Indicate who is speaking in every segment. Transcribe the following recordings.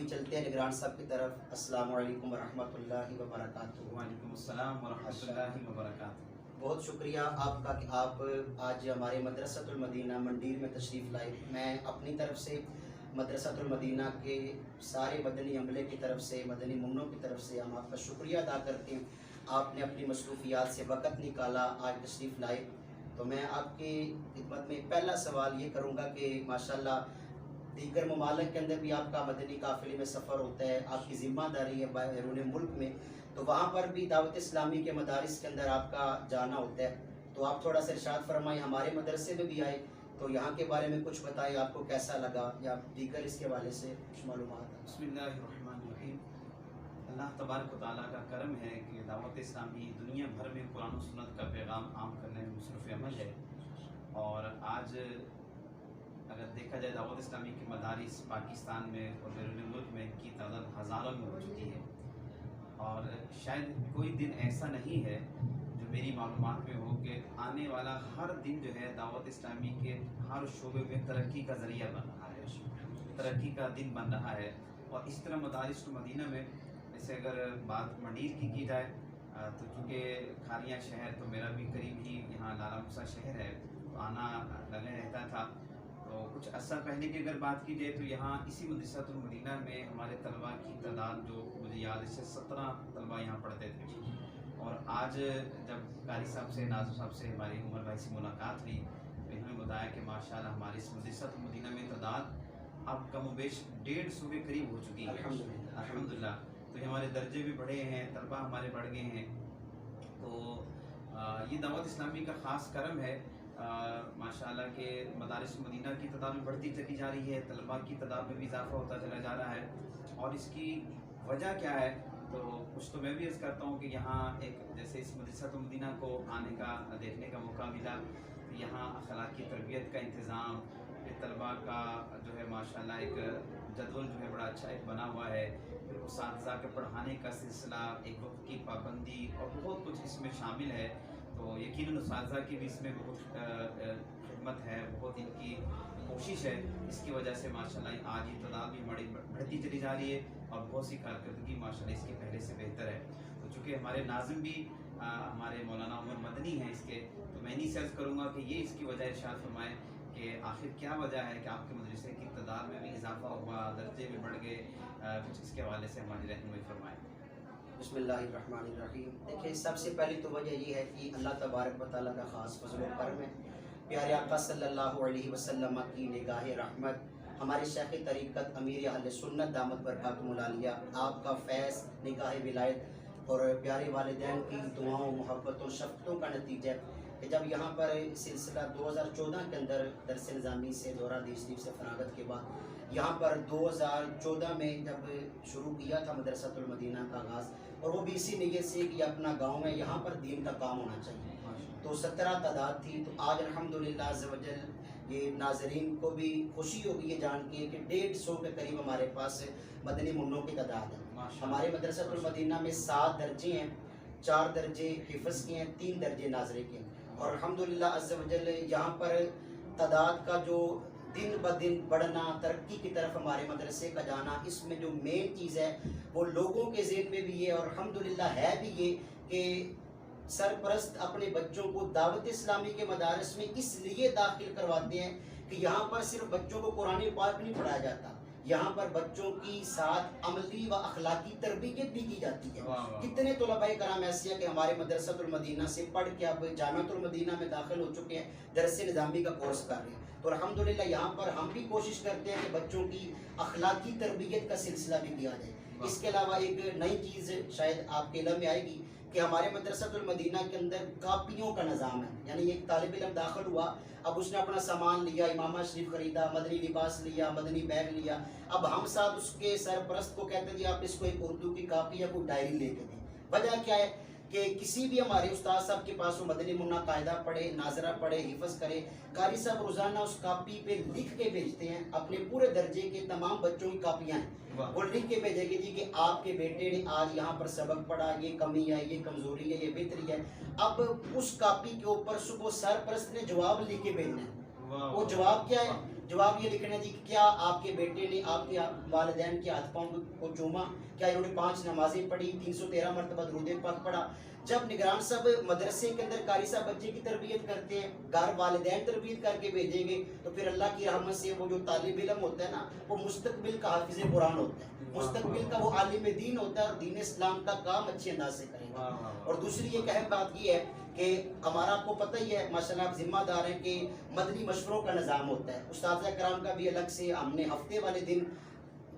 Speaker 1: ابھی چلتے ہیں نگران صاحب کی طرف۔ السلام علیکم ورحمۃ اللہ وبرکاتہ۔
Speaker 2: وعلیکم السلام ورحمۃ اللہ وبرکاتہ۔
Speaker 1: بہت شکریہ آپ کا کہ آپ آج ہمارے مدرسۃ المدینہ منڈیر میں تشریف لائے۔ میں اپنی طرف سے مدرسۃ المدینہ کے سارے مدنی عملے کی طرف سے، مدنی ممنوں کی طرف سے ہم آپ کا شکریہ ادا کرتے ہیں۔ آپ نے اپنی مصروفیات سے وقت نکالا، آج تشریف لائے، تو میں آپ کی خدمت میں پہلا سوال یہ کروں گا کہ ماشاءاللہ دیگر ممالک کے اندر بھی آپ کا مدنی قافلے میں سفر ہوتا ہے، آپ کی ذمہ داری ہے بیرون ملک میں، تو وہاں پر بھی دعوت اسلامی کے مدارس کے اندر آپ کا جانا ہوتا ہے، تو آپ تھوڑا سا ارشاد فرمائیں۔ ہمارے مدرسے میں بھی آئے تو یہاں کے بارے میں کچھ بتائیں، آپ کو کیسا لگا یا دیگر اس کے حوالے سے کچھ معلومات ہیں۔
Speaker 2: بسم اللہ الرحمن الرحیم۔ اللہ تبارک و تعالیٰ کا کرم ہے کہ دعوت اسلامی دنیا بھر میں قرآن و سنت کا پیغام عام کرنے میں مصروف عمل ہے، اور آج اگر دیکھا جائے دعوت اسلامی کے مدارس پاکستان میں اور بیرون ملک میں ان کی تعداد ہزاروں میں ہو چکی ہے، اور شاید کوئی دن ایسا نہیں ہے جو میری معلومات میں ہو کہ آنے والا ہر دن جو ہے دعوت اسلامی کے ہر شعبے میں ترقی کا ذریعہ بن رہا ہے، ترقی کا دن بن رہا ہے۔ اور اس طرح مدارس المدینہ میں جیسے اگر بات منڈیر کی جائے تو چونکہ کھاریاں شہر تو میرا بھی قریب ہی یہاں لارا موسیٰ شہر ہے، تو آنا لگے رہتا تھا۔ تو کچھ عرصہ پہلے کی اگر بات کی جائے تو یہاں اسی مدرسۃ المدینہ میں ہمارے طلباء کی تعداد جو مجھے یاد ہے 17 طلباء یہاں پڑھتے تھے، اور آج جب قاری صاحب سے، ناظر صاحب سے، ہماری عمر بھائی سے ملاقات ہوئی تو انہوں نے بتایا کہ ماشاءاللہ ہماری اس مدرسۃ المدینہ میں تعداد اب کم و بیش 150 کے قریب ہو چکی ہے الحمدللہ۔ تو یہ ہمارے درجے بھی بڑھے ہیں، طلباء ہمارے بڑھ گئے ہیں، تو یہ دعوت اسلامی کا خاص کرم ہے ماشاءاللہ کہ مدارس المدینہ کی تعداد میں بڑھتی چلی جا رہی ہے، طلباء کی تعداد میں بھی اضافہ ہوتا چلا جا رہا ہے، اور اس کی وجہ کیا ہے؟ تو کچھ تو میں بھی عرض کرتا ہوں کہ یہاں ایک جیسے اس مدرسۃ المدینہ کو آنے کا، دیکھنے کا موقع ملا، تو یہاں اخلاقی تربیت کا انتظام، پھر طلباء کا جو ہے ماشاءاللہ ایک جدول جو ہے بڑا اچھا ایک بنا ہوا ہے، پھر اساتذہ کے پڑھانے کا سلسلہ، ایک وقت کی پابندی، اور بہت کچھ اس میں شامل ہے۔ تو یقیناً اساتذہ کی بھی اس میں بہت خدمت ہے، بہت ان کی کوشش ہے، اس کی وجہ سے ماشاءاللہ آج یہ تعداد بھی بڑی بڑھتی چلی جا رہی ہے، اور بہت سی کارکردگی ماشاءاللہ اس کے پہلے سے بہتر ہے۔ تو چونکہ ہمارے ناظم بھی ہمارے مولانا عمر مدنی ہیں اس کے، تو میں انہی سے عرض کروں گا کہ یہ اس کی وجہ ارشاد فرمائیں کہ آخر کیا وجہ ہے کہ آپ کے مدرسے کی تعداد میں بھی اضافہ ہوا، درجے بھی بڑھ گئے، کچھ اس کے حوالے سے ہماری رہنمائی فرمائیں۔
Speaker 1: بسم اللہ الرحمن الرحیم۔ دیکھیں سب سے پہلی تو وجہ یہ ہے کہ اللہ تبارک و تعالیٰ کا خاص فضل و کرم ہے، پیارے آقا صلی اللہ علیہ وسلم کی نگاہ رحمت، ہمارے شیخ طریقت امیر اہل سنت دامت برکاتہم العالیہ، آپ کا فیض، نگاہ ولایت اور پیارے والدین کی دعاؤں، محبتوں، شفقتوں کا نتیجہ ہے کہ جب یہاں پر سلسلہ 2014 کے اندر درس نظامی سے دورہ حدیث شریف سے فراغت کے بعد یہاں پر 2014 میں جب شروع کیا تھا مدرسۃ المدینہ کا آغاز، اور وہ بھی اسی نیت سے کہ اپنا گاؤں میں یہاں پر دین کا کام ہونا چاہیے، تو 17 تعداد تھی۔ تو آج الحمدللہ عز و جل یہ ناظرین کو بھی خوشی ہوگی یہ جان کے کہ 150 کے قریب ہمارے پاس مدنی منوں کی تعداد ہے۔ ہمارے مدرسۃ المدینہ میں 7 درجے ہیں، 4 درجے حفظ کے ہیں، 3 درجے ناظرے کے ہیں، اور الحمدللہ عز و جل یہاں پر تعداد کا جو دن بدن بڑھنا، ترقی کی طرف ہمارے مدرسے کا جانا، اس میں جو مین چیز ہے وہ لوگوں کے ذہن میں بھی یہ، اور الحمدللہ ہے بھی یہ کہ سرپرست اپنے بچوں کو دعوت اسلامی کے مدارس میں اس لیے داخل کرواتے ہیں کہ یہاں پر صرف بچوں کو قرآن پاک نہیں پڑھایا جاتا، یہاں پر بچوں کی ساتھ عملی و اخلاقی تربیت بھی کی جاتی ہے۔ کتنے طلباء کرام ایسے ہیں کہ ہمارے مدرسۃ المدینہ سے پڑھ کے اب جامعۃ المدینہ میں داخل ہو چکے ہیں، درس نظامی کا کورس کر رہے ہیں، تو الحمدللہ یہاں پر ہم بھی کوشش کرتے ہیں کہ بچوں کی اخلاقی تربیت کا سلسلہ بھی کیا جائے۔ اس کے علاوہ ایک نئی چیز شاید آپ کے علم میں آئے گی کہ ہمارے مدرسۃ المدینہ کے اندر کاپیوں کا نظام ہے، یعنی ایک طالب علم داخل ہوا، اب اس نے اپنا سامان لیا، امامہ شریف خریدا، مدنی لباس لیا، مدنی بیگ لیا، اب ہم ساتھ اس کے سرپرست کو کہتے ہیں جی آپ اس کو ایک اردو کی کاپی یا کوئی ڈائری لے کے دیں۔ وجہ کیا ہے کہ کسی بھی ہمارے استاد صاحب کے پاس وہ مدنی منہ قاعدہ پڑھے، ناظرہ پڑھے، حفظ کرے، قاری صاحب روزانہ اس کاپی پہ لکھ کے بھیجتے ہیں، اپنے پورے درجے کے تمام بچوں کی کاپیاں ہیں، وہ لکھ کے بھیجے گی جی کہ آپ کے بیٹے نے آج یہاں پر سبق پڑھا، یہ کمی ہے، یہ کمزوری ہے، یہ بہتری ہے۔ اب اس کاپی کے اوپر صبح سرپرست نے جواب لکھ کے بھیجنا ہے، وہ جواب کیا ہے जवाब ये लिखना जी, क्या आपके बेटे ने आपके वालिदैन के हाथ पाँव को चूमा, क्या इन्होंने 5 नमाजें पढ़ी, 313 मरतबा दुरूद पाक पढ़ा। जब निगरान साहब मदरसे के अंदर कारी साहब बच्चे की तरबियत करते हैं, घर वालिदैन तरबियत करके भेजेंगे, तो फिर अल्लाह की रहमत से वो जो तालिब इल्म होता है ना, वो मुस्तकबिल का हाफिज कुरान होता है, मुस्तकबिल का वो आलिम दीन होता है और दीन इस्लाम का काम अच्छे अंदाज से करेगा। और दूसरी एक अहम बात ये है कि हमारा आपको पता ही है माशाल्लाह, आप जिम्मेदार हैं कि मदनी मशवरों का निज़ाम होता है। उस्ताद कराम का भी अलग से हमने हफ्ते वाले दिन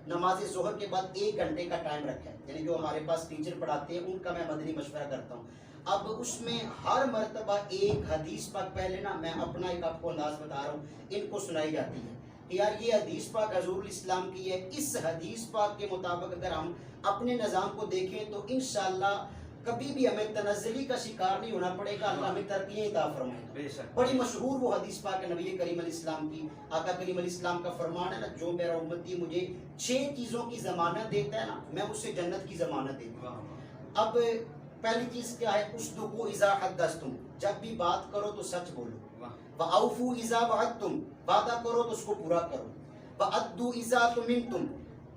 Speaker 1: नमाज ज़ोहर के बाद 1 घंटे का टाइम रखा है, यानी जो हमारे पास टीचर पढ़ाते हैं उनका मैं मदनी मशवरा करता हूँ। अब उसमें हर मरतबा एक हदीस पाक, पहले ना मैं अपना एक आपको अंदाज बता रहा हूँ, इनको सुनाई जाती है कि यार ये हदीस पाक हजूरुल इस्लाम की है, इस हदीस पाक के मुताबिक अगर हम अपने निज़ाम को देखें तो इंशाअल्लाह कभी भी हमें तनज़्ज़ुली का शिकार नहीं होना पड़ेगा, अल्लाह हमें तरक्की अता फरमाएगा। बड़ी मशहूर वो हदीस पाक है नबी करीम अलैहिस्सलाम की। आका करीम अलैहिस्सलाम का फरमान है ना, जो मेरा उम्मती मुझे 6 चीज़ों की ज़मानत देता है ना, मैं उससे जन्नत की ज़मानत देता हूँ। अब पहली चीज़ क्या है, उस्दुकू इज़ा हद्दस्तुम, जब भी बात करो तो सच बोलो। वअऊफू इज़ा वअदतुम, वादा करो तो उसको पूरा करो। वअद्दू इज़ा तुमिनतुम,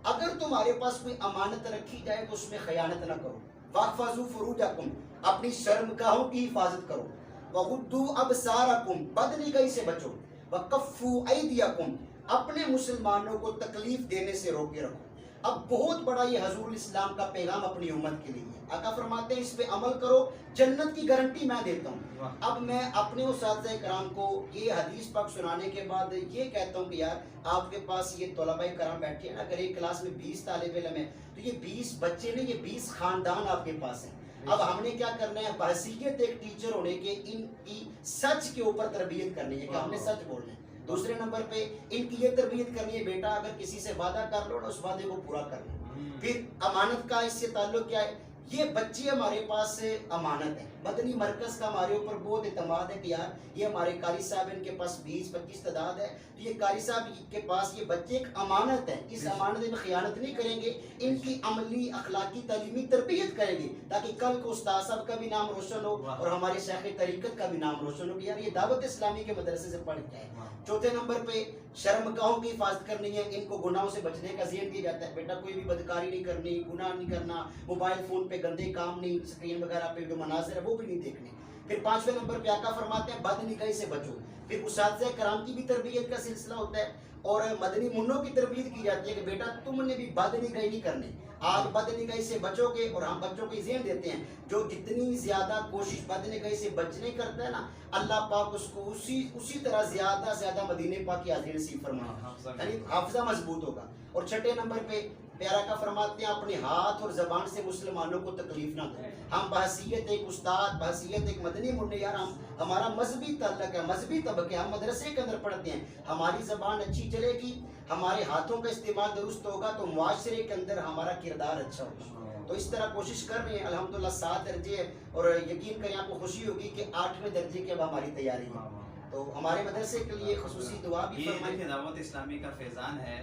Speaker 1: अगर तुम्हारे पास कोई अमानत रखी जाए तो उसमें खयानत ना करो। वहफज़ू फुरूजकुम, अपनी शर्मगाहों की हिफाजत करो। वगुद्दू अबसारकुम, बदनिगाही से बचो। वकफ्फू ऐदियकुम, अपने मुसलमानों को तकलीफ देने से रोके रखो। अब बहुत बड़ा ये हजूरुल इस्लाम का पैगाम अपनी उम्मत के लिए है। आका फरमाते हैं इस पे अमल करो, जन्नत की गारंटी मैं देता हूँ। अब मैं अपने उस्ताद कराम को ये हदीस पाक सुनाने के बाद ये कहता हूँ कि यार आपके पास ये तलबा कराम बैठे हैं ना, अगर एक क्लास में 20 तालिब इल्म है तो ये 20 बच्चे नहीं, ये 20 खानदान आपके पास हैं। अब हमने क्या करना है, बहसीयत एक टीचर होने के इनकी सच के ऊपर तरबियत करनी है कि हमने सच बोलना है। दूसरे नंबर पे इनकी ये तरबियत करनी है, बेटा अगर किसी से वादा कर लो ना, उस वादे को पूरा करना। फिर अमानत का इससे ताल्लुक क्या है, ये बच्चे हमारे पास अमानत है। मदनी मरकज का हमारे ऊपर बहुत इतमाद है कि यार ये हमारे कारी साहब, इनके पास 20-25 तादाद है, तो ये कारी साहब के पास ये बच्चे एक अमानत है, इस अमानत में खयानत नहीं करेंगे, इनकी अमली अखलाकी तालीमी तरबियत करेंगे ताकि कल को उस्ताद साहब का भी नाम रोशन हो और हमारे शेख तरीकत का भी नाम रोशन हो कि यार ये दावत इस्लामी के मदरसे से पढ़ के आए। चौथे नंबर पे शर्मगाहों की हिफाजत करनी है, इनको गुनाहों से बचने का ज़हन दिया जाता है, बेटा कोई भी बदकारी नहीं करनी, गुनाह नहीं करना, मोबाइल फ़ोन पे गंदे काम नहीं, स्क्रीन वगैरह पे जो मनाज़िर है वो भी नहीं देखने। फिर 5वें नंबर पे आका फरमाते हैं बदनिगाही से बचो। फिर उस्ताद कराम की भी तरबियत का सिलसिला होता है और मदनी मुन्नों की तरबियत की जाती है कि बेटा तुमने भी बदनिगाही नहीं करनी। आज बदनिगाही से बचोगे और हम बच्चों को ज़हन देते हैं जो जितनी ज़्यादा कोशिश बदनिगाही से बचने करता है ना, अल्लाह पाक उसको उसी तरह ज़्यादा से ज़्यादा मदीने पाक की हाज़िरी नसीब फरमाएगा, यानी हाफिज़ा मजबूत होगा। और छठे नंबर पे प्यारा का फरमाते हैं अपने हाथ और ज़बान से मुसलमानों को तकलीफ ना दो। हम बहसीयत एक उस्ताद, बहसीयत एक मदनी मुन्ने, यार हम हमारा मजहबी तल्लक है, मजहबी तबके, हम मदरसे के अंदर पढ़ते हैं, हमारी ज़बान अच्छी चलेगी, हमारे हाथों का इस्तेमाल दुरुस्त होगा तो मुआशरे के अंदर हमारा किरदार अच्छा होगा। तो इस तरह कोशिश कर रहे हैं अल्हम्दुलिल्लाह 7 दर्जे है और यकीन करें आपको खुशी होगी कि 8वें दर्जे की अब हमारी तैयारी है। तो हमारे मदरसे के लिए खुसूसी दुआ भी
Speaker 2: फरमाइए। दावत इस्लामी का फैज़ान है,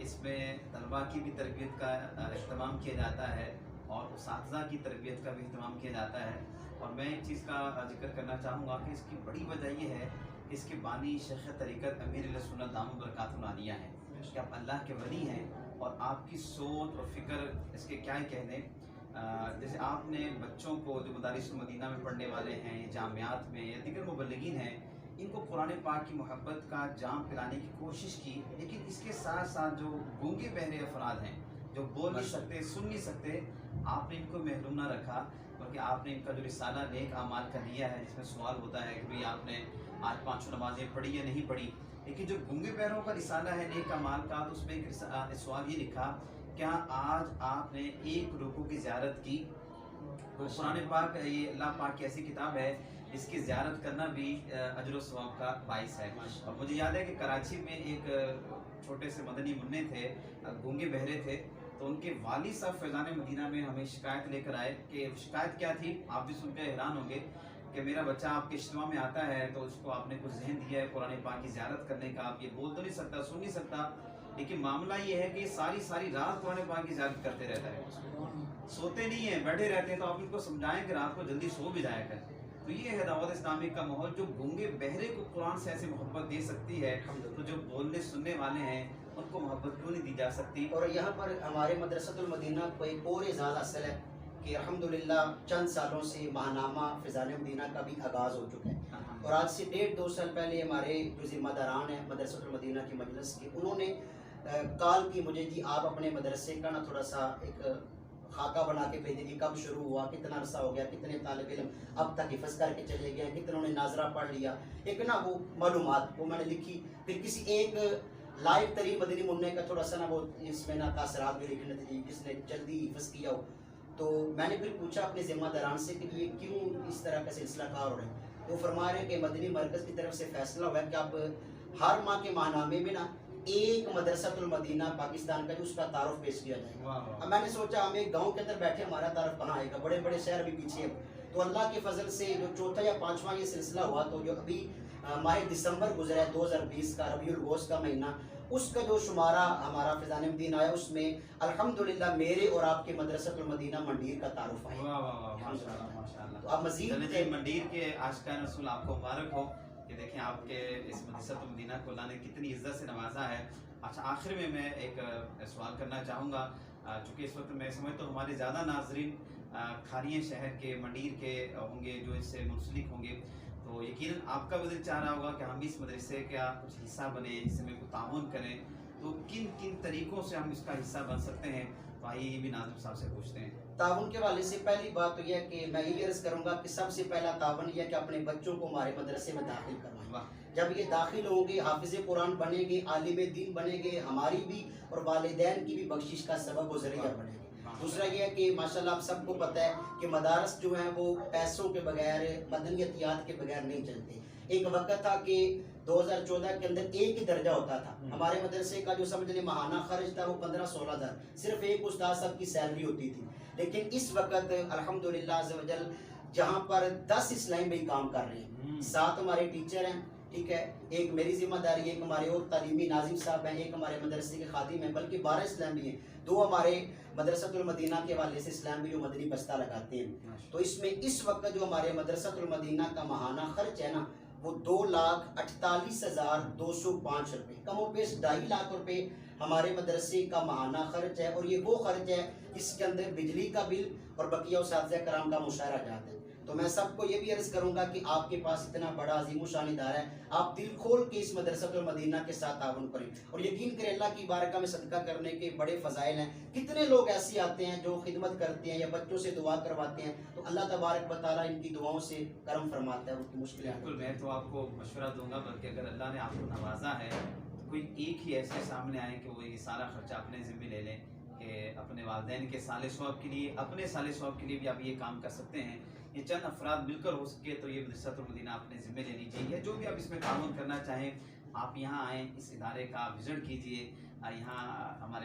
Speaker 2: इसमें तलबा की भी तरबियत का अहतमाम किया जाता है और उस्ताज़ा की तरबियत का भी अहतमाम किया जाता है। और मैं एक चीज़ का जिक्र करना चाहूँगा कि इसकी बड़ी वजह ये है कि इसके बानी शेख तरीक़त अमीर सुन्नत दामत बरकातुहु आलिया हैं कि आप अल्लाह के वली हैं और आपकी सोच और फ़िक्र इसके क्या ही कहने। जैसे आपने बच्चों को जो मदारिस मदीना में पढ़ने वाले हैं, जामियात में या दीगर मुबल्लिगीन हैं, इनको कुरान पाक की मोहब्बत का जाम पिलाने की कोशिश की, लेकिन इसके साथ साथ जो गूंगे बहरे अफराद हैं जो बोल नहीं सकते, सुन नहीं सकते, आपने इनको महरूम ना रखा, बल्कि आपने इनका जो रिसाला नेक आमाल का दिया है जिसमें सवाल होता है कि भाई आपने आज 5 नमाजें पढ़ी या नहीं पढ़ी, लेकिन जो गूंगे बहरों का रिसाला है नेक आमाल का, तो उसमें एक सवाल ये लिखा, क्या आज आपने एक रुकू की ज़ियारत की? कुरान पाक ये अल्लाह पाक की ऐसी किताब है इसकी ज़ियारत करना भी अजर सवाब का बाइस है। और मुझे याद है कि कराची में एक छोटे से मदनी मुन्ने थे, गूंगे बहरे थे, तो उनके वालिद साहब फैज़ान मदीना में हमें शिकायत लेकर आए कि शिकायत क्या थी, आप भी सुनकर हैरान होंगे कि मेरा बच्चा आपके इज्तिमा में आता है तो उसको आपने कुछ ज़हन दिया है कुरान पाक की ज़ियारत करने का, आप ये बोल तो नहीं सकता, सुन नहीं सकता, लेकिन मामला ये है कि सारी रात कुरान पाक की ज़ियारत करते रहता है, सोते नहीं है, बैठे रहते हैं, तो आप इनको समझाएं कि रात को जल्दी सो भी जाया करें। तो ये है दावत इस्लामी का माहौल, जो गूंगे बहरे को कुरान से ऐसे मोहब्बत दे सकती है, तो जो बोलने सुनने वाले हैं उनको मोहब्बत क्यों नहीं दी जा सकती।
Speaker 1: और यहाँ पर हमारे मदरसतुल मदीना को एक और एजाज़ हासिल है कि अल्हम्दुलिल्लाह चंद सालों से माहनामा फ़िज़ान मदीना का भी आगाज़ हो चुका है। और आज से 1.5-2 साल पहले हमारे जो ज़िम्मेदारान हैं मदरसतुल मदीना की मजलिस के, उन्होंने कॉल की मुझे, जी आप अपने मदरसे का ना थोड़ा सा एक खाका बना के भेज दीजिए, कब शुरू हुआ, कितना अरसा हो गया, कितने तालिब इल्म अब तक हिफ़्ज़ करके चले गए, कितनों ने नाजरा पढ़ लिया, एक ना वो मालूमात वो मैंने लिखी। फिर किसी एक लाइव तरीन मदनी मुन्ने का थोड़ा सा ना वो इसमें ना तासरात भी लिखने थे, किसने जल्दी हिफ़्ज़ किया हो। तो मैंने फिर पूछा अपने ज़िम्मेदारान से कि ये क्यों इस तरह का सिलसिला कार हो रहा है। तो फरमा रहे कि मदनी मरकज़ की तरफ से फ़ैसला हुआ है कि आप हर माह के माहनामे में ना एक मदरसतुल मदीना पाकिस्तान का जो उसका तारुफ पेश किया जाएगा। अब मैंने सोचा हम एक गांव के अंदर बैठे, हमारा तारुफ कहाँ आएगा, बड़े बड़े शहर भी पीछे हैं। तो अल्लाह के फजल से जो चौथा या पांचवा ये सिलसिला हुआ, तो जो अभी माह दिसंबर गुजरा है 2020 का, रबीउल अव्वल का महीना, उसका जो शुमारा हमारा फ़िज़ान मदीना आया, उसमें अल्हम्दुलिल्लाह मेरे और आपके मदरसतुल मदीना मंडीर का तारुफ आया। तो अब मज़ीद
Speaker 2: मंडीर के आशिकान रसूल आपको मुबारक हो कि देखें आपके इस मदरसतुल मदीना को अल्लाह ने कितनी इज्जत से नवाजा है। अच्छा, आखिर में मैं एक सवाल करना चाहूँगा, चूँकि इस वक्त मैं समझता हूँ हमारे ज़्यादा नाजरीन खारिया शहर के मंडीर के होंगे जो इससे मुंसलिक होंगे, तो यकीनन आपका भी दिल चाह रहा होगा कि हम भी इस मदरसे का कुछ हिस्सा बने, इसमें कुछ ताउन करें। तो किन किन तरीक़ों से हम इसका हिस्सा बन सकते हैं, तो आइए ये भी नाज़िम साहब से पूछते हैं।
Speaker 1: ताउन के वाले से पहली बात तो यह है कि मैं ये अर्ज़ करूँगा कि सबसे पहला ताउन यह कि अपने बच्चों को हमारे मदरसे में दाखिल करवाएं। जब ये दाखिल होंगे, हाफिज़ कुरान बनेंगे, आलिम दीन बनेंगे, हमारी भी और वालिदैन की भी बख्शिश का सबब व ज़रिया बनेंगे। दूसरा ये है कि माशाल्लाह आप सबको पता है कि मदारस जो हैं वो पैसों के बगैर, मदनियतियात के बगैर नहीं चलते। एक वक्त था कि 2014 के अंदर एक ही दर्जा होता था। हमारे मदरसे का जो समझ लें महाना खर्च था वो 15-16 हज़ार, सिर्फ एक उस्ताद साहब की सैलरी होती थी। लेकिन इस वक्त अल्हम्दुलिल्लाह अज़्ज़ व जल जहाँ पर 10 इस्लामी भाई काम कर रहे हैं, 7 हमारे टीचर हैं, ठीक है, एक मेरी जिम्मेदारी, एक हमारे और तालीमी नाजिम साहब हैं, एक हमारे मदरसे के खादिम हैं, बल्कि 12 इस्लामी हैं, 2 हमारे मदरसतुल मदीना के वाले से इस्लामी जो मदनी बस्ता लगाते हैं। तो इसमें इस वक्त जो हमारे मदरसतुल मदीना का माहाना खर्च है ना वो 2,48,205 रुपये, कमो पेश 2.5 लाख रुपये हमारे मदरसे का माहाना खर्च है। और ये वो खर्च है इसके अंदर बिजली का बिल और बकिया उस्ताद कराम का मुशायरा जाता है। तो मैं सबको ये भी अर्ज़ करूँगा कि आपके पास इतना बड़ा अजीम शान इदारा है, आप दिल खोल के इस मदरसतुल मदीना के साथ ताउन करें। और यकीन करें अल्लाह की बारगाह में सदका करने के बड़े फ़ज़ाइल हैं। कितने लोग ऐसे आते हैं जो खिदमत करते हैं या बच्चों से दुआ करवाते हैं, तो अल्लाह तबारक व तआला इनकी दुआओं से करम फरमाता है, उनकी मुश्किलें।
Speaker 2: बिल्कुल, मैं तो आपको मशवरा दूंगा, बल्कि अगर अल्लाह ने आपको नवाजा है तो कोई एक ही ऐसे सामने आए कि वो ये सारा खर्चा अपने ज़िम्मे ले लें, कि अपने वालिदैन के साले सवाब के लिए, अपने साले सवाब के लिए भी आप ये काम कर सकते हैं। ये चंद अफराद मिलकर हो सके तो ये मदरसतुल मदीना अपने ज़िम्मे ले लीजिए, या जो भी आप इसमें ताउन करना चाहें, आप यहाँ आएँ, इस इदारे का विज़िट कीजिए। यहाँ हमारे